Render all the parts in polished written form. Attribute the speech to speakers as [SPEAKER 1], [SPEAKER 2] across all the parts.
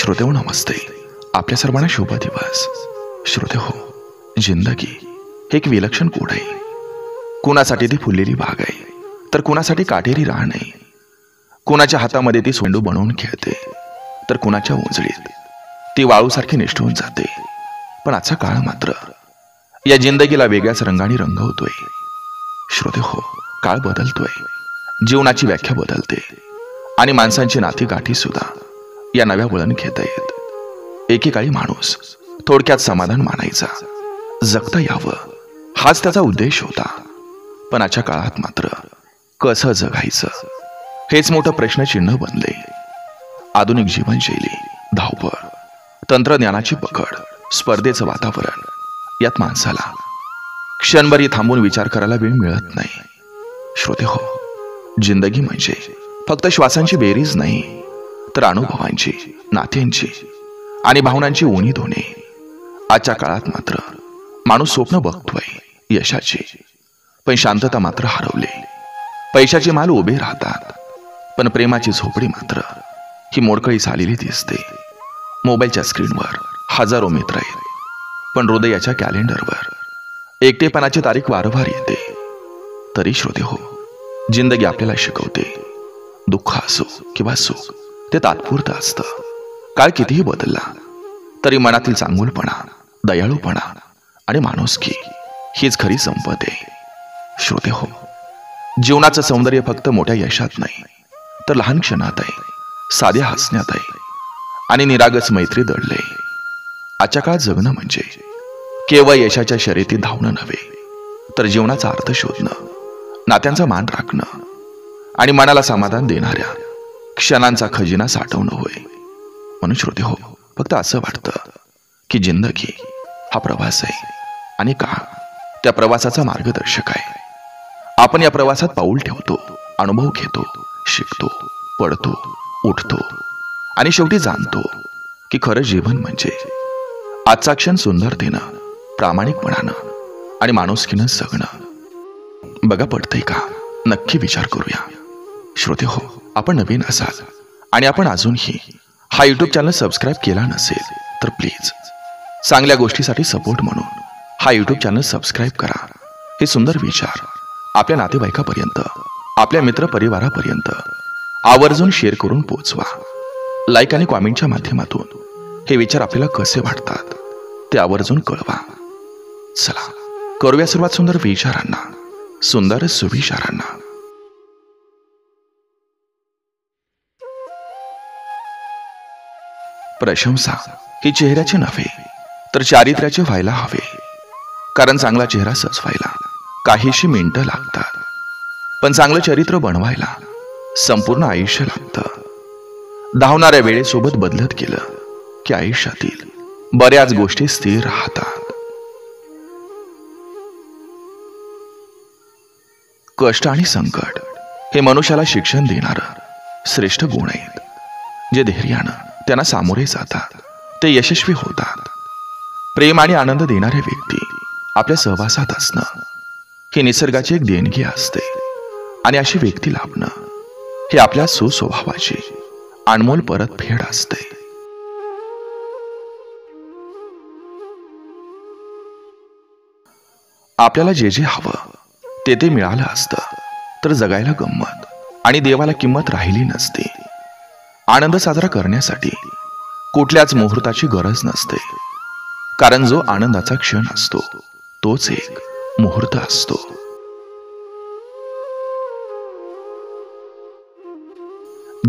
[SPEAKER 1] श्रोते हो नमस्ते. आपल्या सर्वांना शुभ दिवस. श्रोते हो, जिंदगी हे एक विलक्षण कोड आहे. कुणासाठी ती फुललेली बाग आहे, तर कुणासाठी काटेरी रान आहे. कुणाच्या हातामध्ये ती सोंडू बनवून खेळते, तर कुणाच्या उंजळीत ती वाळूसारखी निष्ठून जाते. पण आजचा काळ मात्र या जिंदगीला वेगळ्याच रंगाने रंगवतोय. श्रोते हो, काळ बदलतोय, जीवनाची व्याख्या बदलते आणि माणसांची नाती गाठी सुद्धा या नव्या वळण घेत आहेत. एकेकाळी माणूस थोडक्यात समाधान मानायचा, जगता यावं हाच त्याचा उद्देश होता. पण आजच्या काळात मात्र कसं जगायचं हेच मोठं प्रश्नचिन्ह बनले. आधुनिक जीवनशैली, धावपळ, तंत्रज्ञानाची पकड, स्पर्धेचं वातावरण यात माणसाला क्षणभरी थांबून विचार करायला वेळ मिळत नाही. श्रोते हो, जिंदगी म्हणजे फक्त श्वासांची बेरीज नाही, तर अनुभवांची, नात्यांची आणि भावनांची उणी धोणे. आजच्या काळात मात्र माणूस स्वप्न बघतोय यशाची, पण शांतता मात्र हरवली. पैशाचे माल उभे राहतात, पण प्रेमाची झोपडी मात्र ही मोडकळी झालेली दिसते. मोबाईलच्या स्क्रीनवर हजारो मित्र आहेत, पण हृदयाच्या कॅलेंडरवर एकटेपणाची तारीख वारंवार येते. तरी श्रोते हो, जिंदगी आपल्याला शिकवते, दुःख असो किंवा सुख ते तात्पुरतं असतं. काळ कितीही बदलला तरी मनातील चांगुलपणा, दयाळूपणा आणि माणुसकी हीच खरी संपत आहे. श्रोते हो, जीवनाचं सौंदर्य फक्त मोठ्या यशात नाही, तर लहान क्षणात आहे, साध्या हसण्यात आहे आणि निरागस मैत्री दडले. आजच्या काळात जगणं म्हणजे केवळ यशाच्या शर्यतीत धावणं नव्हे, तर जीवनाचा अर्थ शोधणं, नात्यांचा मान राखणं आणि मनाला समाधान देणाऱ्या क्षणांचा खजिना साठवणं होय. म्हणून श्रोते हो, फक्त असं वाटतं की जिंदगी हा प्रवास आहे आणि काळ त्या प्रवासाचा मार्गदर्शक आहे. आपण या प्रवासात पाऊल ठेवतो, अनुभव घेतो, शिकतो, पडतो, उठतो आणि शेवटी जाणतो की खरं जीवन म्हणजे आजचा क्षण सुंदरतेनं, प्रामाणिकपणानं आणि माणुसकीनं जगणं. बघा, पडतंय का? नक्की विचार करूया. श्रोते हो, आपण नवीन असाल आणि आपण अजूनही हा यूट्यूब चॅनल सबस्क्राईब केला नसेल तर प्लीज चांगल्या गोष्टीसाठी सपोर्ट म्हणून हा यूट्यूब चॅनल सबस्क्राईब करा. हे सुंदर विचार आपल्या नातेवाईकापर्यंत, आपल्या मित्रपरिवारापर्यंत आवर्जून शेअर करून पोहोचवा. लाईक आणि कॉमेंटच्या माध्यमातून हे विचार आपल्याला कसे वाटतात ते आवर्जून कळवा. चला करूया सुरुवात सुंदर विचारांना, सुंदर सुविचारांना. प्रशंसा ही चेहऱ्याची नव्हे, तर चारित्र्याचे व्हायला हवे. कारण चांगला चेहरा सजवायला काहीशी मिनिटं लागतात, पण चांगलं चरित्र बनवायला संपूर्ण आयुष्य लागतं. धावणाऱ्या वेळेसोबत बदलत गेलं की आयुष्यातील बऱ्याच गोष्टी स्थिर राहतात. कष्ट आणि संकट हे मनुष्याला शिक्षण देणारं श्रेष्ठ गुण आहेत. जे धैर्यानं त्यांना सामोरे जातात ते यशस्वी होतात. प्रेम आणि आनंद देणाऱ्या व्यक्ती आपल्या सहवासात असणं ही निसर्गाची एक देणगी असते आणि अशी व्यक्ती लाभणं हे आपल्या सुस्वभावाची अनमोल परतफेड असते. आपल्याला जे जे हवं ते ते मिळालं असतं तर जगायला गंमत आणि देवाला किंमत राहिली नसते. आनंद साजरा करण्यासाठी कुठल्याच मुहूर्ताची गरज नसते, कारण जो आनंदाचा क्षण असतो तोच एक मुहूर्त असतो.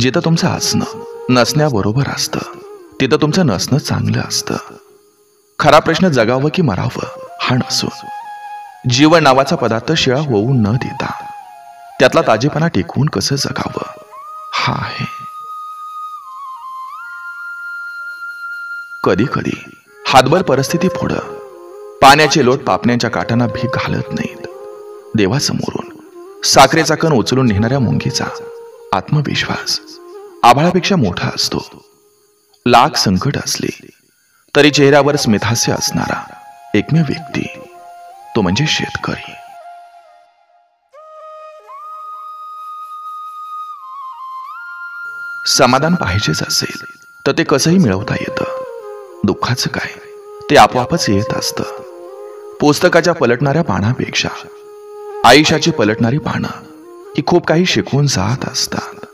[SPEAKER 1] जिथं तुमचं असणं नसण्याबरोबर असतं तिथं तुमचं नसणं चांगलं असतं. खरा प्रश्न जगावं की मरावं हा नसून जीवन नावाचा पदार्थ शिळा होऊ न देता त्यातला ताजेपणा टिकवून कसं जगावं हा आहे. कधी कधी हातभर परिस्थिती पुढं पाण्याचे लोट पापण्यांच्या काठांना भीक घालत नाहीत. देवासमोरून साखरेचा कण उचलून नेणाऱ्या मुंगीचा आत्मविश्वास आभाळापेक्षा मोठा असतो. लाख संकट असले तरी चेहऱ्यावर स्मितहास्य असणारा एकमेव व्यक्ती तो म्हणजे शेतकरी. समाधान पाहिजेच असेल तर ते कसंही मिळवता येतं. दुःखाचं काय, ते आपोआपच येत असतं. पुस्तकाच्या पलटणाऱ्या पानापेक्षा आयुष्याची पलटणारी पानं ही खूप काही शिकवून जात असतात.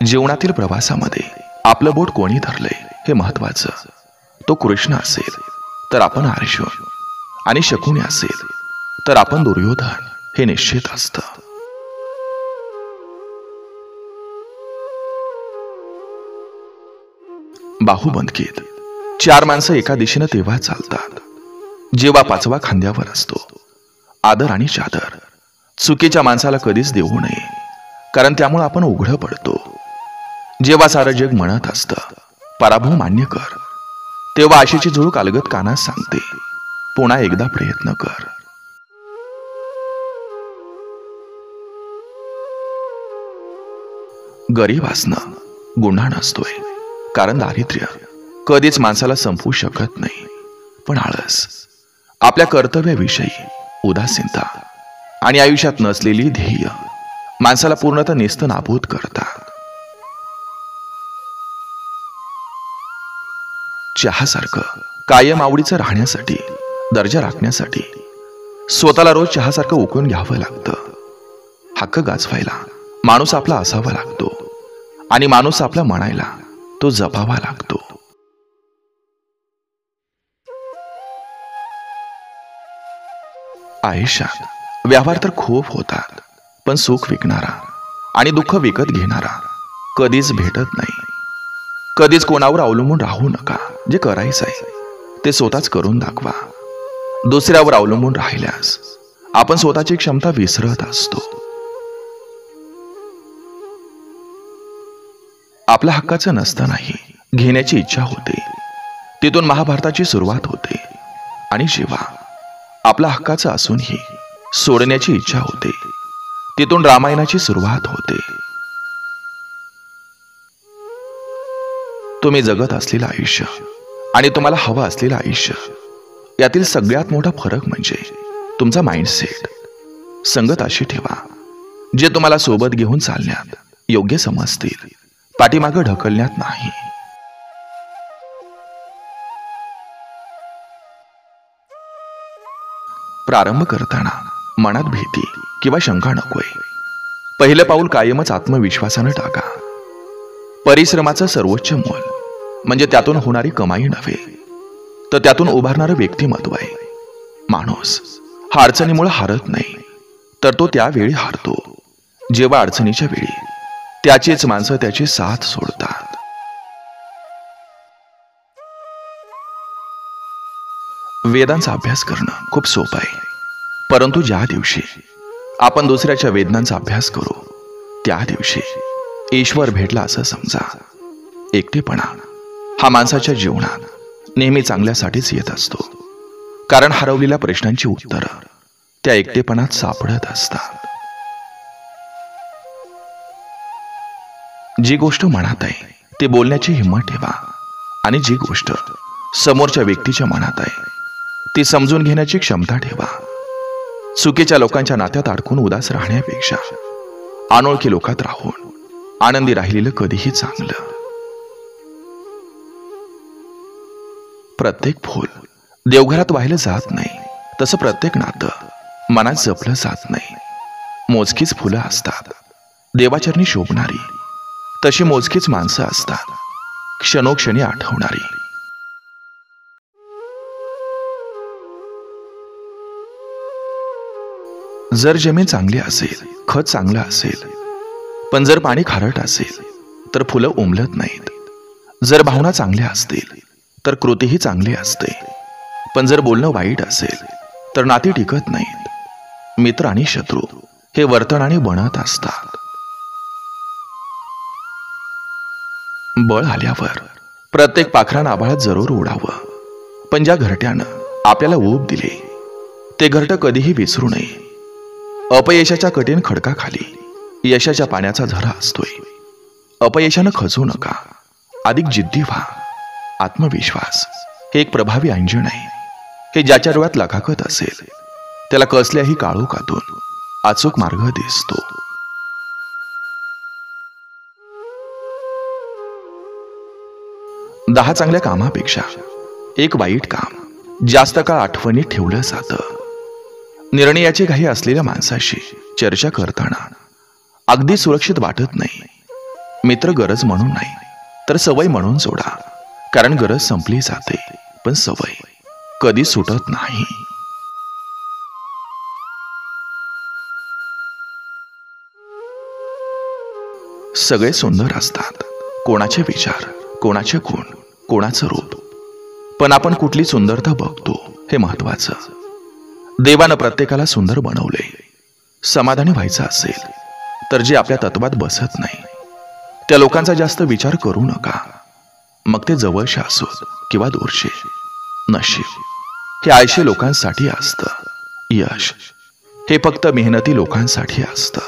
[SPEAKER 1] जीवनातील प्रवासामध्ये आपलं बोट कोणी धरलंय हे महत्वाचं. तो कृष्ण असेल तर आपण अर्जुन, आणि शकुनी असेल तर आपण दुर्योधन हे निश्चित असतं. बाहुबंदकीत 4 माणसं एका दिशेनं तेव्हा चालतात जेव्हा 5वा खांद्यावर असतो. आदर आणि चादर चुकीच्या माणसाला कधीच देऊ नये, कारण त्यामुळे आपण उघडं पडतो. जेव्हा सारं जग म्हणत असतं पराभव मान्य कर, तेव्हा आशेची झुळूक अलगद कानात सांगते, पुन्हा एकदा प्रयत्न कर. गरीब असणं गुन्हा नसतोय, कारण दारिद्र्य कधीच माणसाला संपवू शकत नाही. पण आळस, आपल्या कर्तव्याविषयी उदासीनता आणि आयुष्यात नसलेली ध्येय माणसाला पूर्णतः नेस्तनाबूत करतात. चहासारखं कायम आवडीचं राहण्यासाठी, दर्जा राखण्यासाठी स्वतःला रोज चहासारखं उकळून घ्यावं लागतं. हक्क गाजवायला माणूस आपला असावा लागतो, आणि माणूस आपला म्हणायला तो जपावा लागतो. आयुष्यात व्यवहार तर खूप होतात, पण सुख विकणारा आणि दुःख विकत घेणारा कधीच भेटत नाही. कधीच कोणावर अवलंबून राहू नका. जे करायचं आहे ते स्वतःच करून दाखवा. दुसऱ्यावर अवलंबून राहिल्यास आपण स्वतःची क्षमता विसरत असतो. आपल्या हक्काचं नसतानाही घेण्याची इच्छा होते, तिथून महाभारताची सुरुवात होते. आणि जेव्हा आपल्या हक्काचं असूनही सोडण्याची इच्छा होते, तिथून रामायणाची सुरुवात होते. तुम्ही जगत असलेलं आयुष्य आणि तुम्हाला हवं असलेलं आयुष्य यातील सगळ्यात मोठा फरक म्हणजे तुमचा माइंडसेट. संगत अशी ठेवा जे तुम्हाला सोबत घेऊन चालण्यात योग्य समजतील, पाठीमागं ढकलण्यात नाही. प्रारंभ करताना मनात भीती किंवा शंका नकोय. पहिलं पाऊल कायमच आत्मविश्वासानं टाका. परिश्रमाचं सर्वोच्च मोल म्हणजे त्यातून होणारी कमाई नव्हे, तर त्यातून उभारणारं व्यक्तिमत्व आहे. माणूस हा अडचणीमुळे हारत नाही, तर तो त्यावेळी हारतो जेव्हा अडचणीच्या वेळी त्याचीच माणसं त्याची साथ सोडतात. वेदांचा अभ्यास करणं खूप सोपं आहे, परंतु ज्या दिवशी आपण दुसऱ्याच्या वेदनांचा अभ्यास करू त्या दिवशी ईश्वर भेटला असं समजा. एकटेपणा हा माणसाच्या जीवनात नेहमी चांगल्यासाठीच येत असतो, कारण हरवलेल्या प्रश्नांची उत्तरं त्या एकटेपणात सापडत असतात. जी गोष्ट मनात आहे ते बोलण्याची हिंमत ठेवा, आणि जी गोष्ट समोरच्या व्यक्तीच्या मनात आहे ती समजून घेण्याची क्षमता ठेवा. चुकीच्या लोकांच्या नात्यात अडकून उदास राहण्यापेक्षा अनोळखी लोकात राहून आनंदी राहिलेलं कधीही चांगलं. प्रत्येक फूल देवघरात वाहिलं जात नाही, तसं प्रत्येक नातं मनात जपलं जात नाही. मोजकीच फुलं असतात देवाचरणी शोभणारी, तशी मोजकीच माणसं असतात क्षणोक्षणी आठवणारी. जर जमीन चांगली असेल, खत चांगलं असेल, पण जर पाणी खारट असेल तर फुलं उमलत नाहीत. जर भावना चांगल्या असतील तर कृतीही चांगली असते, पण जर बोलणं वाईट असेल तर नाती टिकत नाहीत. मित्र आणि शत्रू हे वर्तनाने बनत असतात. बळ आल्यावर प्रत्येक पाखरानं आभाळात जरूर उडावं, पण ज्या घरट्यानं आपल्याला ऊब दिले ते घरटं कधीही विसरू नये. अपयशाच्या कठीण खडकाखाली यशाच्या पाण्याचा झरा असतोय. अपयशानं खचू नका, अधिक जिद्दी व्हा. आत्मविश्वास हे एक प्रभावी अंजन आहे. हे ज्याच्या डोळ्यात लखाकत असेल त्याला कसल्याही काळोखातून अचूक मार्ग दिसतो. 10 चांगल्या कामापेक्षा एक वाईट काम जास्त काळ आठवणीत ठेवलं जातं. निर्णयाची घाई असलेल्या माणसाशी चर्चा करताना अगदी सुरक्षित वाटत नाही. मित्र गरज म्हणून नाही तर सवय म्हणून जोडा, कारण गरज संपली जाते पण सवय कधी सुटत नाही. सगळे सुंदर असतात, कोणाचे विचार, कोणाचे गुण, कोणाचं रूप, पण आपण कुठली सुंदरता बघतो हे महत्वाचं. देवानं प्रत्येकाला सुंदर बनवले. समाधानी व्हायचं असेल तर जे आपल्या तत्वात बसत नाही त्या लोकांचा जास्त विचार करू नका. मग ते जवळचे असोत किंवा दूरचे. नशीब हे आळशी लोकांसाठी असतं. यश हे फक्त मेहनती लोकांसाठी असतं.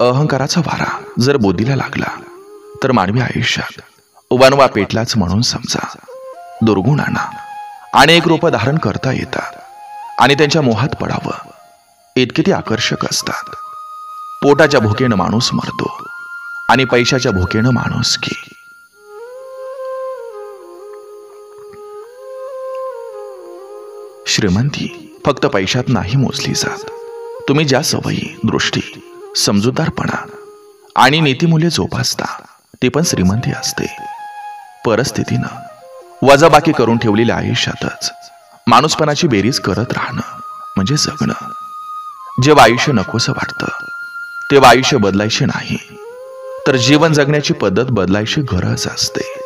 [SPEAKER 1] अहंकाराचा वारा जर बुद्धीला लागला तर मानवी आयुष्यात उवानवा पेटलाच म्हणून समजा. दुर्गुणांना अनेक रूप धारण करता येतात आणि त्यांच्या मोहात पडावं इतके ते आकर्षक असतात. पोटाच्या भुकेनं माणूस मरतो आणि पैशाच्या भुकेनं माणुसकी. श्रीमंती फक्त पैशात नाही मोजली जात. तुम्ही ज्या सवयी, दृष्टी, समजूतदारपणा आणि नीतिमूल्य जोपासता ते पण श्रीमंती असते. परिस्थितीनं वजाबाकी करून ठेवलेल्या आयुष्यातच माणूसपणाची बेरीज करत राहणं म्हणजे जगणं. जेव्हा आयुष्य नकोसं वाटतं तेव्हा आयुष्य बदलायचे नाही तर जीवन जगण्याची पद्धत बदलायची गरज असते.